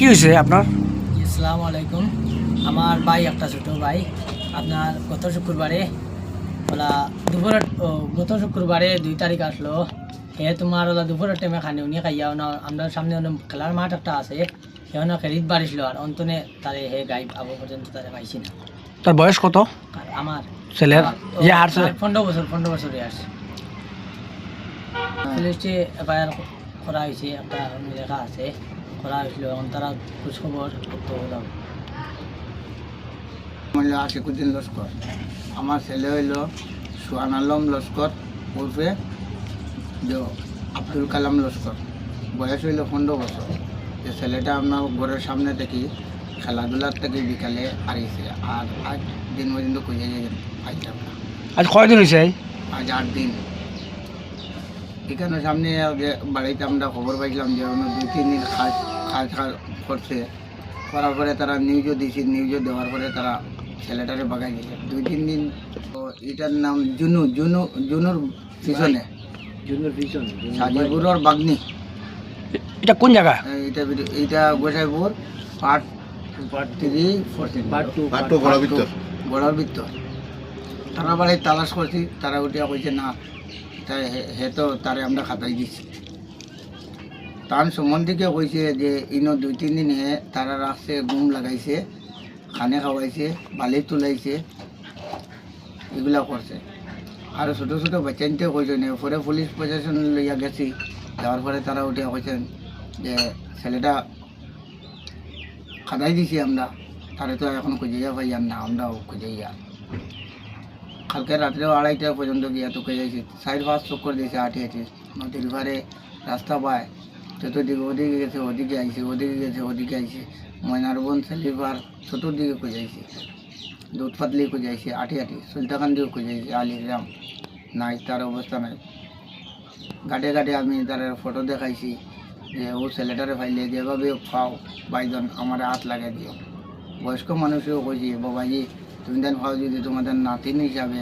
কি হয়েছে আপনার? আসসালামু আলাইকুম। আমার ভাই একটা ছোট ভাই আপনার গত শুক্রবারে গত শুক্রবারে 2 তারিখ আসলো। হে তোমার দুপুরের টাইমে খানি উনি খাইয়াও না, আমরা সামনে খেলার মাঠ একটা আছে, সেখানে খেলিত বাড়িছিল আর অন্তনে তারে হে গাইব আবু পর্যন্ত তারে পাইছি না। তার বয়স কত আর আমার ছেলের? যে হারছে 15 বছর আসে। পুলিশে এফআইআর করা হয়েছে, একটা লেখা আছে করা হয়েছিল। এখন তারা খোঁজ খবর করতে হলো। আশিকুদ্দিন লস্কর। আমার ছেলে হইল সুহান আলম লস্কর উর্ফে আব্দুল কালাম লস্কর। বয়স হইল 15 বছর। যে ছেলেটা আপনার ঘরের সামনে থেকে খেলাধুলার থেকে বিকালে হারিয়েছে, আর আজ দিন পর্যন্ত খুঁজে পাইলাম না। আজ কয়দিন হয়েছে? আজ 8 দিন। এখানে সামনে বাড়িতে আমরা খবর পাইছিলাম যে 2-3 দিন খাজ করছে। করার পরে তারা নিউজও দিয়েছে, নিউজও দেওয়ার পরে তারা ছেলেটারে বাগাই দিয়েছে 2-3 দিন। তো এটার নাম জুনুর পিছনে সাজিবুরের বাগনি। এটা কোন জায়গা? এটা গোসাইপুর পার্ট 3 গড়ার ভিতর। তারা বাড়ি তালাশ করছি, তারা উঠিয়া কইছে না, তাই হে তো তারে আমরা খাতাই দিচ্ছি। তার সম্বন্ধীকে কইছে যে ইনো 2-3 দিন হে তারা রাখছে, ঘুম লাগাইছে, খানে খাওয়াইছে, বালি তুলাইছে, এগুলা করছে। আর ছোটো ছোটো বাচ্চাইতে কইছে না। পরে পুলিশ প্রশাসন লইয়া গেছি, যাওয়ার পরে তারা উঠে কইছেন যে ছেলেটা খাতাই দিছি আমরা, তারে তো এখন খুঁজিয়া পাইয়ার না, আমরাও খুঁজাইয়া। কালকে রাত্রেও 2:30টা পর্যন্ত গিয়া তোকে যাইছি, 4-5 চক্কর দিয়েছে হাঁটি নদীর ঘরে রাস্তা পায় চতুর্দিকে, ওদিকে গেছে ওদিকে আইছে, ওদিকে গেছে ওদিকে আইছে, ময়নারবন সেলিভার চতুর্দিকে খুঁজাইছি, দুধ পাতলি খুঁজাইছি, হাঁটি সুলতাকান্দিও খুঁজাইছি, আলিগ্রাম নাই, তার অবস্থা নাই। ঘাটে আমি তার ফটো দেখাইছি যে ও ছেলেটারে ফাইলে যেভাবে পাও বাইজন আমার হাত লাগাই দিও। বয়স্ক মানুষও কইছি বাবাজি তুমি দেন পাও যদি তোমাদের নাতি হিসাবে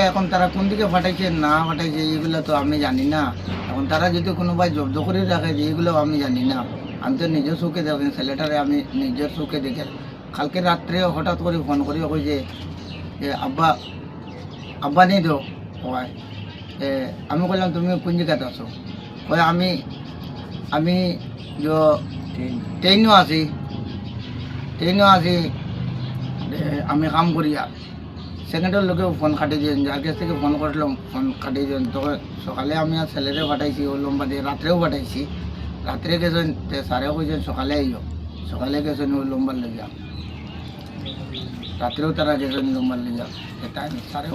এখন তারা কোন দিকে ফাটাইছে না ফাটাইছে এগুলো তো আমি জানি না। এখন তারা যদি কোনোবাই জব্দ করে রাখে যে এগুলো আমি জানি না। আমি তো নিজের চোখে দেখি ছেলেটারে, আমি নিজের চোখে দেখে। কালকে রাত্রে হঠাৎ করে ফোন করি কইছে যে আব্বা নেই দো হয়। আমি বললাম তুমি কোন জায়গাতে আছো? কয় আমি ট্রেনও আছি আমি কাম করিয়া। সেকেন্ডের লোকেও ফোন কাটি দিয়েন, যার কাছ থেকে ফোন করলাম ফোন কাটি দিয়েন। তখন সকালে আমি আর ছেলেরে পাঠাইছি, ও লম্বা দিয়ে রাত্রেও পাঠাইছি। রাত্রে গেছেন স্যারেও কইছেন সকালে আইও, সকালে গেছেন ও লম্বার লেগা, রাত্রেও তারা গেছেন লম্বার লেগা। টাইম স্যারের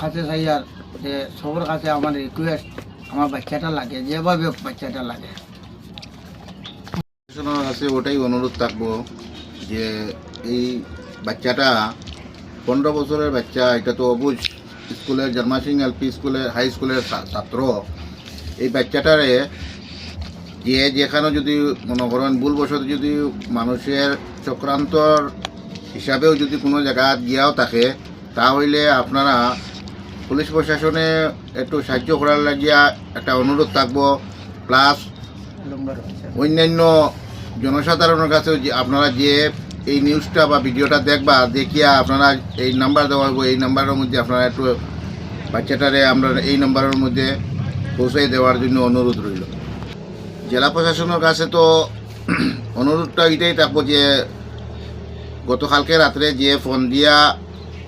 কাছে চাই আর যে সবার কাছে আমার রিকোয়েস্ট, আমার বাচ্চাটা লাগে, যেভাবে বাচ্চাটা লাগে। কাছে ওটাই অনুরোধ থাকবো যে এই বাচ্চাটা 15 বছরের বাচ্চা, এটা তো অবুজ স্কুলের জার্মা সিং এলপি স্কুলের হাই স্কুলের ছাত্র। এই বাচ্চাটারে যে যেখানে যদি মনে করেন ভুলবশত যদি মানুষের চক্রান্তর হিসাবেও যদি কোনো জায়গা গিয়াও থাকে, তাহলে আপনারা পুলিশ প্রশাসনে একটু সাহায্য করার লাগিয়া একটা অনুরোধ থাকবো। প্লাস অন্যান্য জনসাধারণের কাছেও যে আপনারা যে এই নিউজটা বা ভিডিওটা দেখবা, দেখিয়া আপনারা এই নাম্বার দেওয়া হবে, এই নাম্বারের মধ্যে আপনারা একটু বাচ্চাটারে আমরা এই নাম্বারের মধ্যে পৌঁছাই দেওয়ার জন্য অনুরোধ রইল। জেলা প্রশাসনের কাছে তো অনুরোধটা এটাই থাকবো যে গতকালকে রাত্রে যে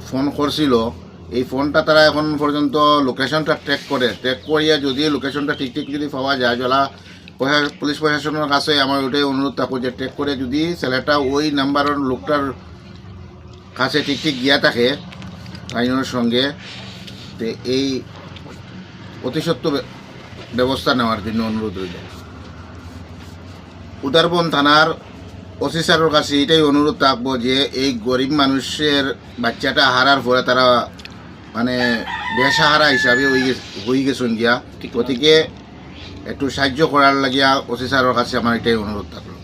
ফোন করছিল, এই ফোনটা তারা এখন পর্যন্ত লোকেশনটা ট্র্যাক করিয়া যদি লোকেশনটা ঠিক যদি পাওয়া যায়, পুলিশ প্রশাসনের কাছে আমার ওটাই অনুরোধ থাকবো যে ট্র্যাক করে যদি ছেলেটা ওই নাম্বারের লোকটার কাছে ঠিক গিয়া থাকে আইনের সঙ্গে, তো এই অতিসত্ত্ব ব্যবস্থা নেওয়ার জন্য অনুরোধ রইল। উদারবন থানার ওসি স্যারের কাছে এটাই অনুরোধ থাকবো যে এই গরিব মানুষের বাচ্চাটা হারার পরে তারা মানে বেসাহারা হিসাবে হয়ে গেছেন গিয়া, গতিকে একটু সাহায্য করার লাগিয়া ওসি স্যারের কাছে আমার এটাই অনুরোধ থাকলো।